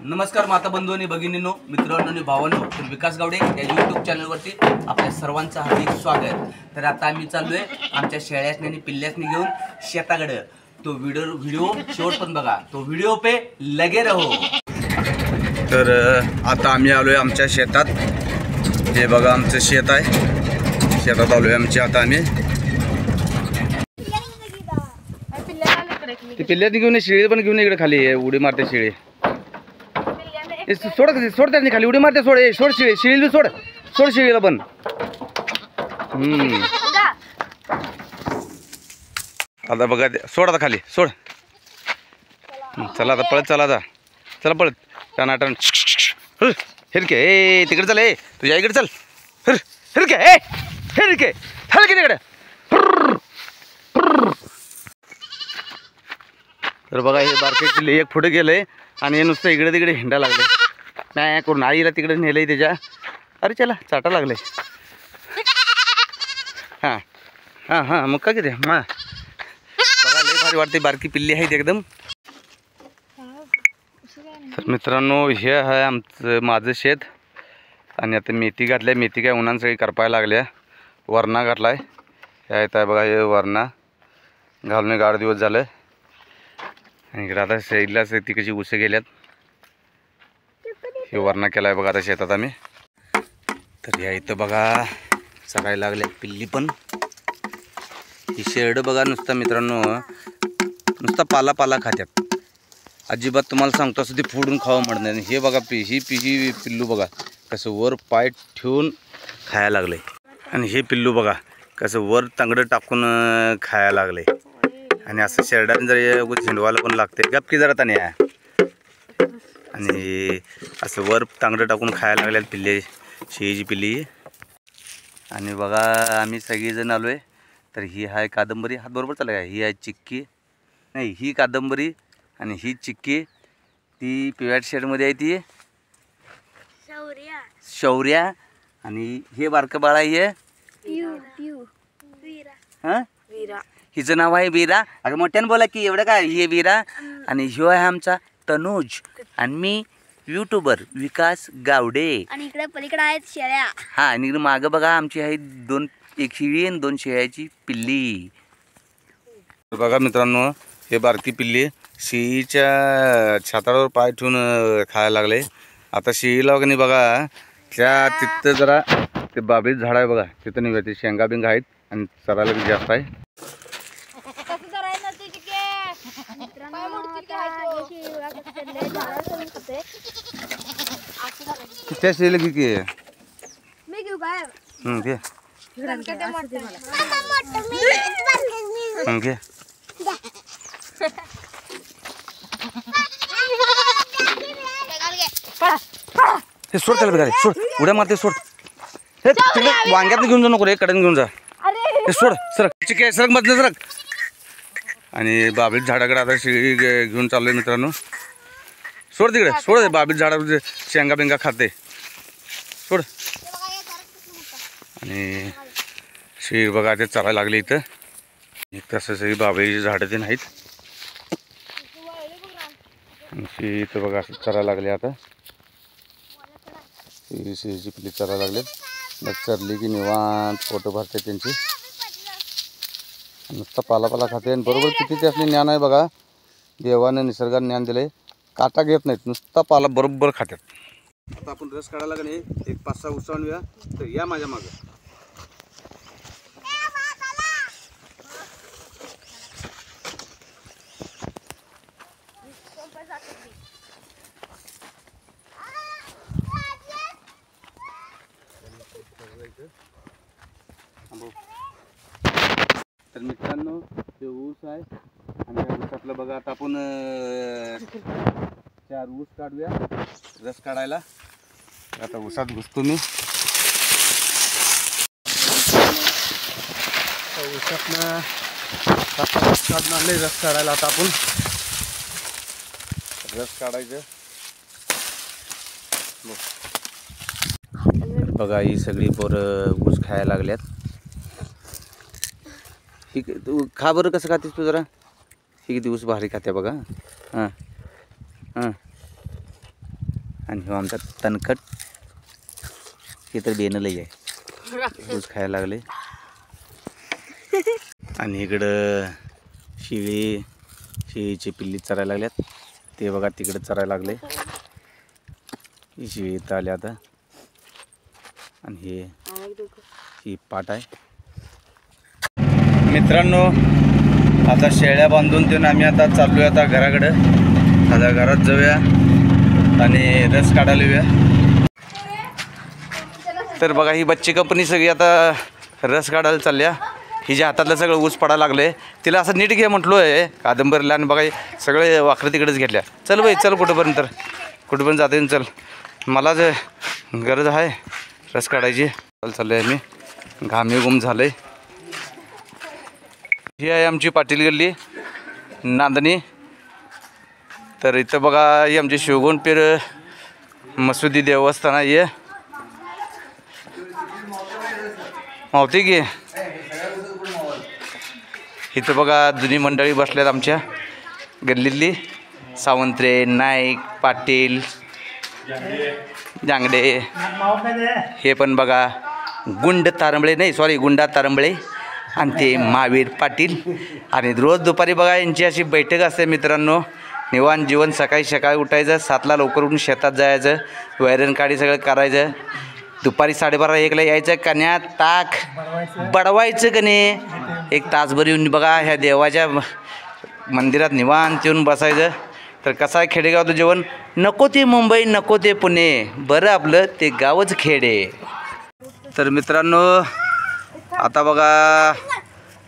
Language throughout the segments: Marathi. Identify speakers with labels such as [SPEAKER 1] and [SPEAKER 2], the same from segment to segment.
[SPEAKER 1] नमस्कार माता बंधू आणि भगिनींनो, मित्रांनो आणि भावांनो, तर विकास गावडे या यूट्यूब चॅनलवरती आपल्या सर्वांचं हार्दिक स्वागत। तर आता आम्ही चाललोय आमच्या शेळ्यासनी आणि पिल्ल्यासनी घेऊन शेताकडे। तो व्हिडिओ शेवटपर्यंत बघा, तो व्हिडिओ पे लगे रहो। तर आता आम्ही आलोय आमच्या शेतात। हे बघा आमचं शेत आहे, शेतात आलोय आमच्या आता आम्ही। ते पिल्ल्यासनी घेऊन शेळी पण घेऊन इकडे खाली उडी मारते शेळी। सोड सोड त्यांनी खाली उडी मारते, सोड सोड शिळी सोड सोड शिळीला पण। आता बघा सोड, आता खाली सोड। चला आता पळत, चला आता चला पळत त्या नाटन। हिरके ए तिकडे चल, ए तुझ्या इकडे चल। हिरके ए हिरके चल की तिकडे। तर बघा हे बारके एक पुढे गेलंय आणि हे नुसतं इकडे तिकडे हिंडा लागले। नाही करून आईला तिकडे नेलंय त्याच्या। अरे चला चाटा लागले। हां हां हां मग का किती मा बघा लय भारी वाटते, बारकी पिल्ली आहेत एकदम। तर मित्रांनो हे आहे आमचं माझं शेत आणि आता मेथी घातल्या। मेथी काय उन्हानं सगळी करपायला लागल्या। वरणा घातलाय, हे येत आहे बघा, हे वरणा घालून 8 दिवस झालं। आणि इकडे आता साईडलाच ती कशी उसे गेल्यात, हे वरणा केलाय बघा आता शेतात आम्ही। तर या इथं बघा चरायला लागले पिल्ली पण। ही शेरडं बघा नुसतं मित्रांनो नुसता पाला पाला खात्यात, अजिबात तुम्हाला सांगतो असं ते फोडून खावं म्हणत नाही। हे बघा ही पिल्लू बघा कसं वर पाय ठेवून खायला लागले, आणि हे पिल्लू बघा कसं वर तांगडं टाकून खायला लागले। आणि असं शेरडाने जर झेंडवाला पण लागते, गपकी जरा त्याने आणि असं वर तांगडं टाकून खायला लागले पिल्ले, शेळीची पिल्ली। आणि बघा आम्ही सगळेजण आलोय। तर ही आहे कादंबरी, हात बरोबर चालला का, ही आहे चिक्की, नाही ही कादंबरी आणि ही चिक्की। ती पिवळ्या शर्टमध्ये आहे ती शौर्या, आणि हे बारकं बाळ आहे हां हिचं नाव आहे वीरा। अगं मोठ्यानं बोला की, एवढं काय, हे वीरा। आणि ह्यो आहे आमचा तनुज, आणि मी यूट्यूबर विकास गावडे।
[SPEAKER 2] आणि इकडे पलीकडे आहेत शेळ्या।
[SPEAKER 1] हा आणि इकडे मागं बघा आमची आहे एक शेळी आणि 2 शेळ्याची पिल्ली। बघा मित्रांनो हे बारकी पिल्ली शेळीच्या छातावर पाय ठेवून खायला लागले। आता शेळीला वगैरे बघा त्या तिथं जरा ते बाबळीत झाड आहे बघा, तिथं निघा ते शेंगा बिंगा आहेत आणि चरायला बी जास्त आहे। त्या शेळीला की
[SPEAKER 2] मी घेऊ काय
[SPEAKER 1] घे घे हे सोड त्याला बघा, सोड उड्या मारते, सोड हे तिकडे वांग्यात घेऊन जा नको रे, कड्याने घेऊन जा। हे सोड सरक चिके सरक मधलं सरक। आणि बाबळीत झाडाकडे आता शेळी घेऊन चाललोय मित्रांनो। सोड तिकडे सोड, बाबळीत झाडावर शेंगा बिंगा खाते, सोड। आणि शेळी बघा ते चरायला लागले इथं, तसं सगळी बाबळीची झाडं ते नाहीत। शेळी इथं बघा असं चरायला लागले। आता शेळीची पिल्ली चरायला लागले, मग चरली की निवांत फोटो भरते त्यांची, नुसतं पाला खाते। आणि बरोबर किती त्यासनी ज्ञान आहे बघा, देवानं निसर्गाने ज्ञान दिले, काटा घेत नाहीत, नुसता पाला बरोबर खात्यात। आता आपण रस काढायला का नाही, एक 5-6 उसळ आणूया, तर या माझ्या मागं। तर मित्रांनो ते ऊस आहे आणि या ऊसातलं बघा आता आपण 4 ऊस काढूया रस काढायला। आता ऊसात घुसतो मी, ऊसातनं काढणार रस काढायला। आता आपण रस काढायचं बघा, ही सगळी पोरं ऊस खायला लागल्यात। ठीक आहे, तू खा बरं कसं खातेस तू जरा, ही किती ऊस भारी खाते बघा। हां हां आणि हो आमचा तणखट हे तर बेनं लई आहे, ऊस खायला लागले. आणि इकडं शेळीची पिल्ली चरायला लागल्यात. ते बघा तिकडे चरायला लागले. ही शेळी इथं आली आता. आणि ही पाट आहे. मित्रांनो आता शेळ्या बांधून देऊन आम्ही आता चाललो आहे आता घराकडं. आता घरात जाऊया आणि रस काढायला येऊया. तर बघा ही बच्ची कंपनी सगळी आता रस काढायला चालल्या. हिच्या हातातलं सगळं ऊस पडायला लागले. तिला असं नीट घे म्हटलो आहे कादंबरीला. आणि बघा सगळे वाकडं तिकडेच घेतल्या. चल बाई चल कुठंपर्यंत, तर कुठंपर्यंत जाते चल. मला जे गरज आहे रस काढायची. चाललो आहे मी, घामी गुम झालं आहे. ही आहे आमची पाटील गल्ली नांदणी. तर इथं बघा ही आमची शिवगोंड पीर मसुदी देवस्थान आहे. मावती की इथं बघा जुनी मंडळी बसल्यात आमच्या गल्लीतली. सावंत्रे, नाईक, पाटील, जांगडे. हे पण बघा गुंडा तारंबळे आणि ते महावीर पाटील. आणि रोज दुपारी बघा यांची अशी बैठक असते मित्रांनो. निवांत जीवन. सकाळी उठायचं, 7ला लवकर उठून शेतात जायचं, वैरण काढी सगळं करायचं. दुपारी 12:30-1ला यायचं. कन्या ताक बडवायचं कने 1 तासभर येऊन बघा ह्या देवाच्या मंदिरात निवांत येऊन बसायचं. तर कसं आहे खेडेगावचं जेवण. नको ते मुंबई, नको ते पुणे, बरं आपलं ते गावच खेडे. तर मित्रांनो आता बघा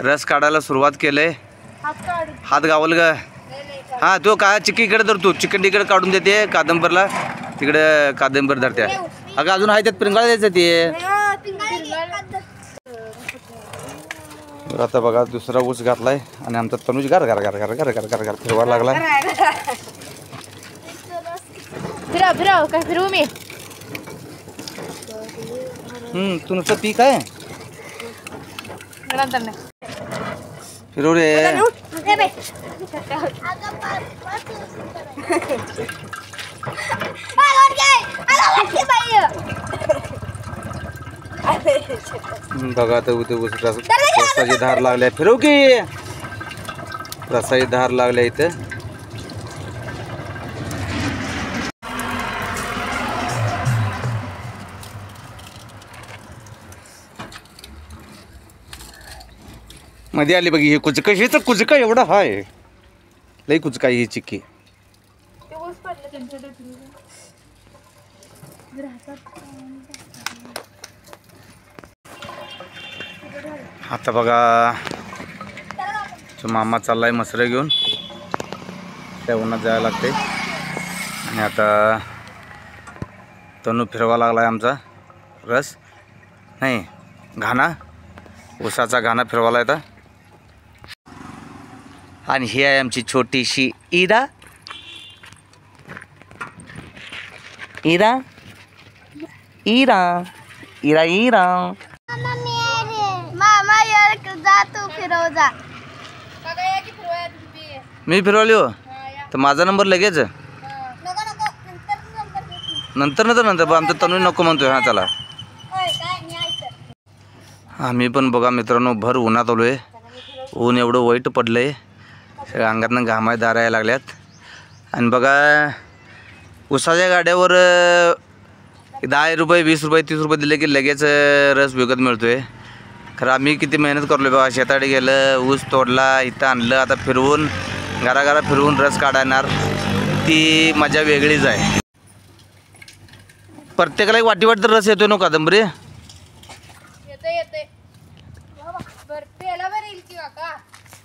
[SPEAKER 1] रस काढायला सुरुवात केलं आहे. हात गावल ग. हां तो काय चिक्की इकडे धरतो, चिकन तिकडे काढून देते कादंबरला. तिकडे कादंबर धरते. अगं अजून आहे त्यात पिंगाळा द्यायचं ते. आता बघा दुसरा ऊस घातलाय आणि आमचा तनुज घर घर घर घर घर घर घर घर फिरवायला लागला.
[SPEAKER 2] फिरव काय फिरवू मी.
[SPEAKER 1] तुमचं पीक आहे फिरव रे. बघा तर रसाची धार लागल्या. फिरव की रसाची धार लागल्या इथं. मध्ये आली बघी ही कुचका. हिचं कुचका एवढा हाय लई कुचका ही चिक्की. आता बघा तो मामा चाललाय मसरं घेऊन. त्या उन्हात जायला लागते. आणि आता तनू फिरवा लागलाय आमचा रस नाही घाणा, ऊसाचा घाणा फिरवाला येता. आणि ही आहे आमची छोटीशी इरा. इरा इरा इरा इरा.
[SPEAKER 2] मामा यार जा तू फिरव जा.
[SPEAKER 1] मी फिरवली हो तर माझा नंबर लगेच नंतर आमचं तनू नको म्हणतोय. हां चला. आम्ही पण बघा मित्रांनो भर उन्हात आलो आहे. ऊन एवढं वाईट पडलं आहे, सगळ्या अंगातनं घामाय दार यायला लागल्यात. आणि बघा उसाच्या गाड्यावर 10 रुपये 20 रुपये 30 रुपये दिले की लगेच रस विकत मिळतो आहे. खरं आम्ही किती मेहनत करलो बघा. शेतात गेलं, ऊस तोडला, इथं आणलं, आता फिरवून घराघरा फिरवून रस काढणार. ती मजा वेगळीच आहे. प्रत्येकाला एक वाटी तर रस येतो ना कादंबरी.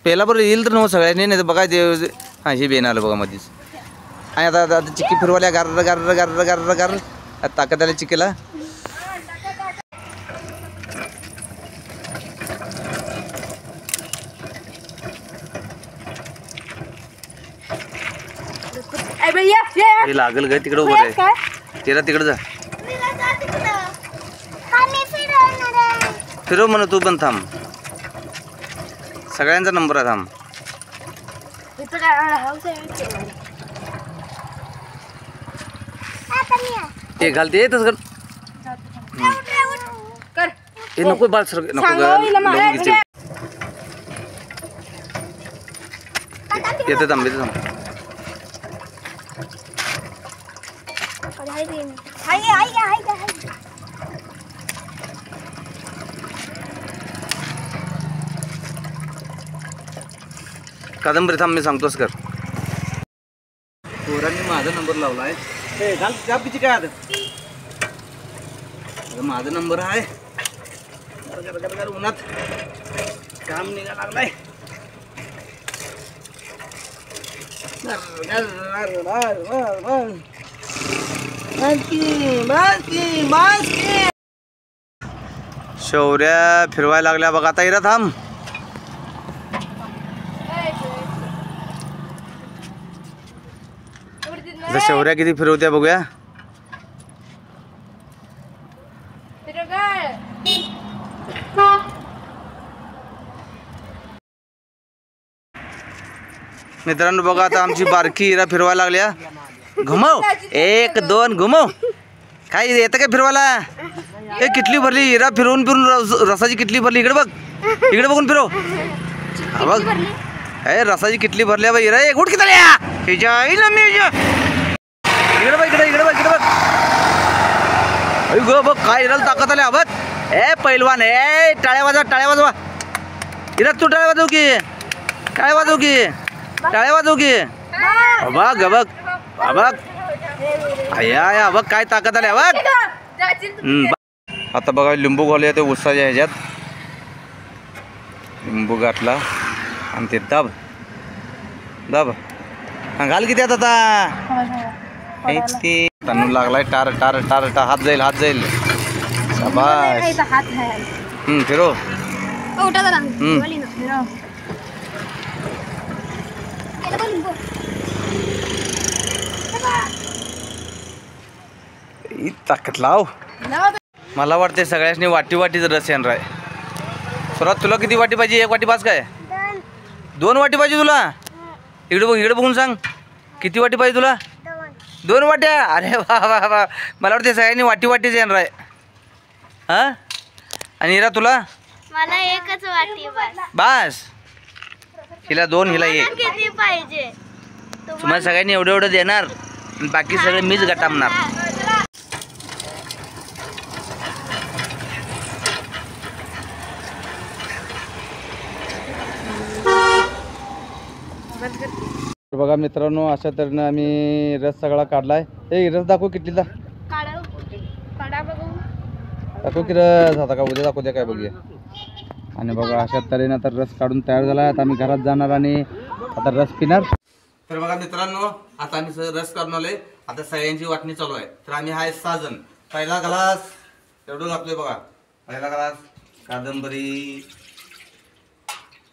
[SPEAKER 1] पेला बरं येईल तर नव्ह सगळ्यांनी. नाही तर बघा ते हां हे बेन आलं बघा मध्येच. आणि आता चिक्की फिरवाल्या गार गार गार गार गार ताकद आल्या चिक्कीला. लागल ग तिकडे उभं आहे. तिला तिकडे जा फिरव म्हण. तू पण थांब. सगळ्यांचा नंबर आहे. थांब. ते घालते तसं
[SPEAKER 2] कर
[SPEAKER 1] हे नको बाल सर नको
[SPEAKER 2] सांगावं हिला मारायला
[SPEAKER 1] येते थांब येते थांब कादंबरी थांब मी सांगतोस कर पोरांनी माझा नंबर लावलाय ए घाल कापीची काय आता माझा नंबर आहे उन्हात काम निघा लागलाय शौर्या फिरवायला लागल्या बघ आता इरा थांब आता शौर्या किती फिरवत्या बघूया मित्रांनो बघा आता आमची बारकी हिरा फिरवायला लागल्या घुमव 1 2 घुमव काय येतं काय फिरवायला हे किटली भरली हिरा फिरवून फिरून रसाची किटली भरली इकडे बघ इकडे बघून फिरव हा बघ ए रसाची किटली भरल्या बाई हिरा एक उठ किती इकडे बघ इकडे इकडे बघ इकडे बघ गो बघ काय हिराला ताकद आल्या बघ ए पैलवान ए टाळ्या वाजवा हिरा तू टाळ्या वाजव की टाळ्या वाजव की टाळ्या वाजव की बघ बघ बघ या बघ काय ताकद आल्या बघ आता बघा लिंबू घालूया ते उसाच्या ह्याच्यात लिंबू गाठला आणि ते दाब दाब घाल किती आता ते तांदूळ लागलाय टार टार टार टार हात जाईल शाबास फिरो ताकद लाव मला वाटते सगळ्यांनी वाटी वाटीच रस येणार आहे सुरात तुला किती वाटी पाहिजे 1 वाटी पास काय 2 वाटी पाहिजे तुला इकडे बघून सांग किती वाटी पाहिजे तुला 2 वाट्या अरे वा वा मला वाटते सगळ्यांनी वाटी वाटीच येणार आहे हा आणि हिरा तुला
[SPEAKER 2] मला एकच वाटी
[SPEAKER 1] बस हिला 2 हिला 1
[SPEAKER 2] किती पाहिजे
[SPEAKER 1] तुम्हाला सगळ्यांनी एवढं देणार बाकी सगळे मीच गटामणार बघा मित्रांनो अशा तऱ्हेने आम्ही रस सगळा काढलाय हे रस दाखव किटलीचा दाखव की रस आता का उद्या दाखवू द्या काय बघूया आणि बघा अशा तऱ्हेने आता रस काढून तयार झाला आता आम्ही घरात जाणार आणि आता रस पिणार तर बघा मित्रांनो आता आम्ही रस काढून आलोय आता सगळ्यांची वाटणी चालू आहे तर आम्ही आहे 6 जण पहिला ग्लास एवढं घातलोय बघा पहिला ग्लास कादंबरी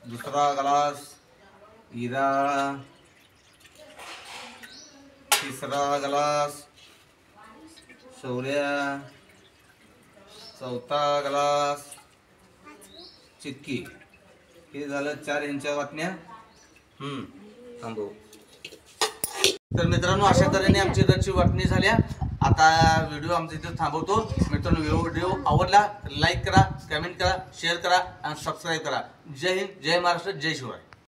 [SPEAKER 1] दुसरा ग्लास हिरा तिसरा ग्लास शौर्या चौथा ग्लास चिक्की हे झालं 4 यांच्या वाटण्या थांबव तर मित्रांनो अशा तऱ्हेने आमची रसची वाटणी झाल्या आता व्हिडिओ आमचा इथे थांबवतो मित्रांनो व्हिडिओ आवडला लाईक करा कमेंट करा शेअर करा आणि सबस्क्राईब करा जय हिंद जय महाराष्ट्र जय शिवराय